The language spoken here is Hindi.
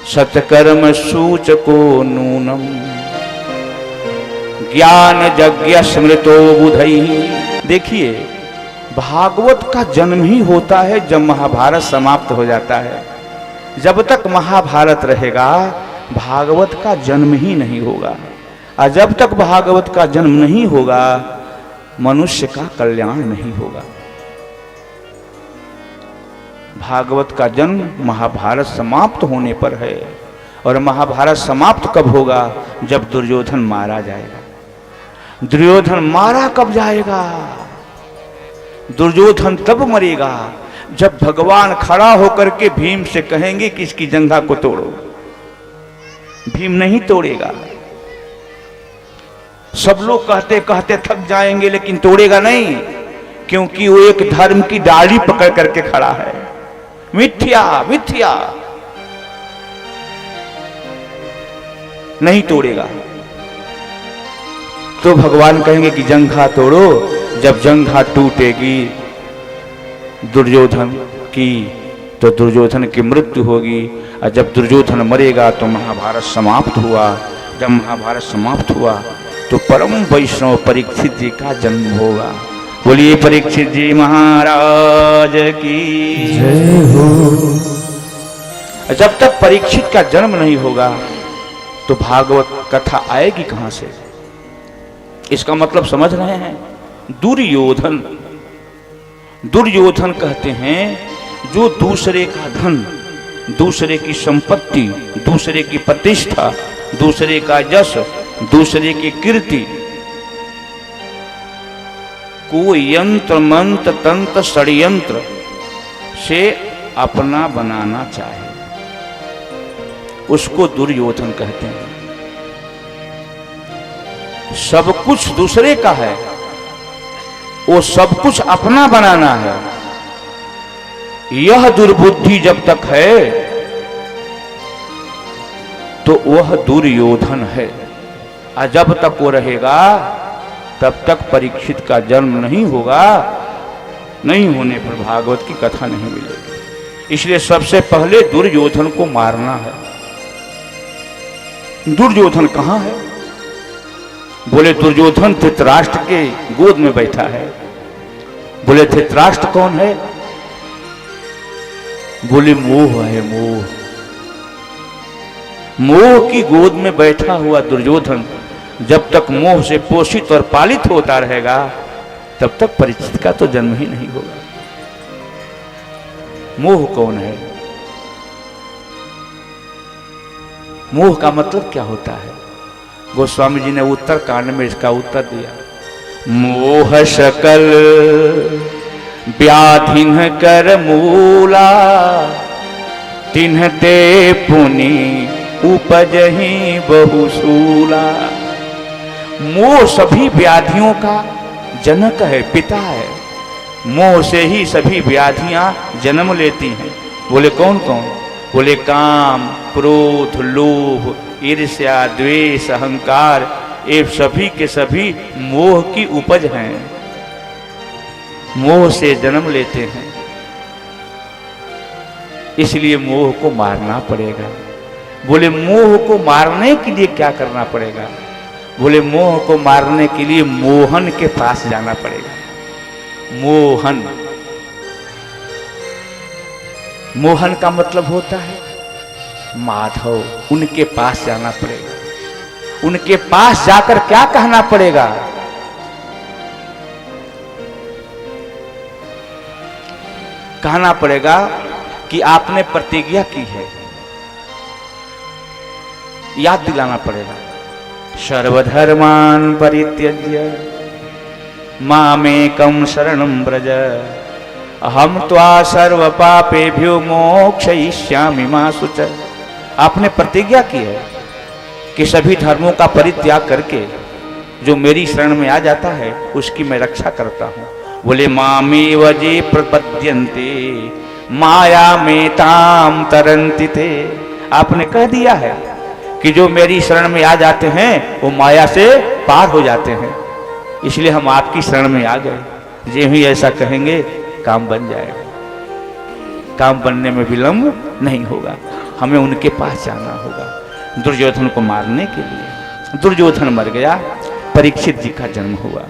सत्कर्म सूचको नूनम ज्ञान यज्ञ स्मृतो बुधई। देखिए, भागवत का जन्म ही होता है जब महाभारत समाप्त हो जाता है। जब तक महाभारत रहेगा भागवत का जन्म ही नहीं होगा, और जब तक भागवत का जन्म नहीं होगा मनुष्य का कल्याण नहीं होगा। भागवत का जन्म महाभारत समाप्त होने पर है, और महाभारत समाप्त कब होगा? जब दुर्योधन मारा जाएगा। दुर्योधन मारा कब जाएगा? दुर्योधन तब मरेगा जब भगवान खड़ा होकर के भीम से कहेंगे कि इसकी जंघा को तोड़ो। भीम नहीं तोड़ेगा। सब लोग कहते कहते थक जाएंगे लेकिन तोड़ेगा नहीं, क्योंकि वो एक धर्म की डाली पकड़ करके खड़ा है। मिथ्या मिथ्या नहीं तोड़ेगा। तो भगवान कहेंगे कि जंघा तोड़ो। जब जंघा टूटेगी दुर्योधन की तो दुर्योधन की मृत्यु होगी, और जब दुर्योधन मरेगा तो महाभारत समाप्त हुआ। जब महाभारत समाप्त हुआ तो परम वैष्णव परीक्षित जी का जन्म होगा। बोलिए परीक्षित जी महाराज की जय हो। जब तक परीक्षित का जन्म नहीं होगा तो भागवत कथा आएगी कहां से? इसका मतलब समझ रहे हैं? दुर्योधन, दुर्योधन कहते हैं जो दूसरे का धन, दूसरे की संपत्ति, दूसरे की प्रतिष्ठा, दूसरे का यश, दूसरे की कीर्ति को यंत्र मंत्र तंत्र षड्यंत्र से अपना बनाना चाहे, उसको दुर्योधन कहते हैं। सब कुछ दूसरे का है, वो सब कुछ अपना बनाना है। यह दुर्बुद्धि जब तक है तो वह दुर्योधन है, और जब तक वो रहेगा तब तक परीक्षित का जन्म नहीं होगा। नहीं होने पर भागवत की कथा नहीं मिलेगी। इसलिए सबसे पहले दुर्योधन को मारना है। दुर्योधन कहां है? बोले दुर्योधन धृतराष्ट्र के गोद में बैठा है। बोले धृतराष्ट्र कौन है? बोले मोह है, मोह। मोह की गोद में बैठा हुआ दुर्योधन जब तक मोह से पोषित और पालित होता रहेगा तब तक परीक्षित का तो जन्म ही नहीं होगा। मोह कौन है? मोह का मतलब क्या होता है? गोस्वामी जी ने उत्तर कांड में इसका उत्तर दिया। मोह सकल व्याधिन कर मूला, तिन्हते पुनि उपजहि बहुसूला। मोह सभी व्याधियों का जनक है, पिता है। मोह से ही सभी व्याधियां जन्म लेती हैं। बोले कौन कौन? बोले काम, क्रोध, लोभ, ईर्ष्या, द्वेष, अहंकार, ये सभी के सभी मोह की उपज हैं। मोह से जन्म लेते हैं, इसलिए मोह को मारना पड़ेगा। बोले मोह को मारने के लिए क्या करना पड़ेगा? बोले मोह को मारने के लिए मोहन के पास जाना पड़ेगा। मोहन, मोहन का मतलब होता है माधव। उनके पास जाना पड़ेगा। उनके पास जाकर क्या कहना पड़ेगा? कहना पड़ेगा कि आपने प्रतिज्ञा की है, याद दिलाना पड़ेगा। सर्वधर्मान परित्यज्य मामेकं शरणं व्रज, अहम त्वा सर्व पापेभ्यो मोक्षयिष्यामि मा शुच। आपने प्रतिज्ञा की है कि सभी धर्मों का परित्याग करके जो मेरी शरण में आ जाता है उसकी मैं रक्षा करता हूँ। बोले मामेव जे प्रपद्यन्ते माया में ताम तरन्ति ते। आपने कह दिया है कि जो मेरी शरण में आ जाते हैं वो माया से पार हो जाते हैं, इसलिए हम आपकी शरण में आ गए। जे ही ऐसा कहेंगे काम बन जाएगा, काम बनने में विलंब नहीं होगा। हमें उनके पास जाना होगा दुर्योधन को मारने के लिए। दुर्योधन मर गया, परीक्षित जी का जन्म हुआ।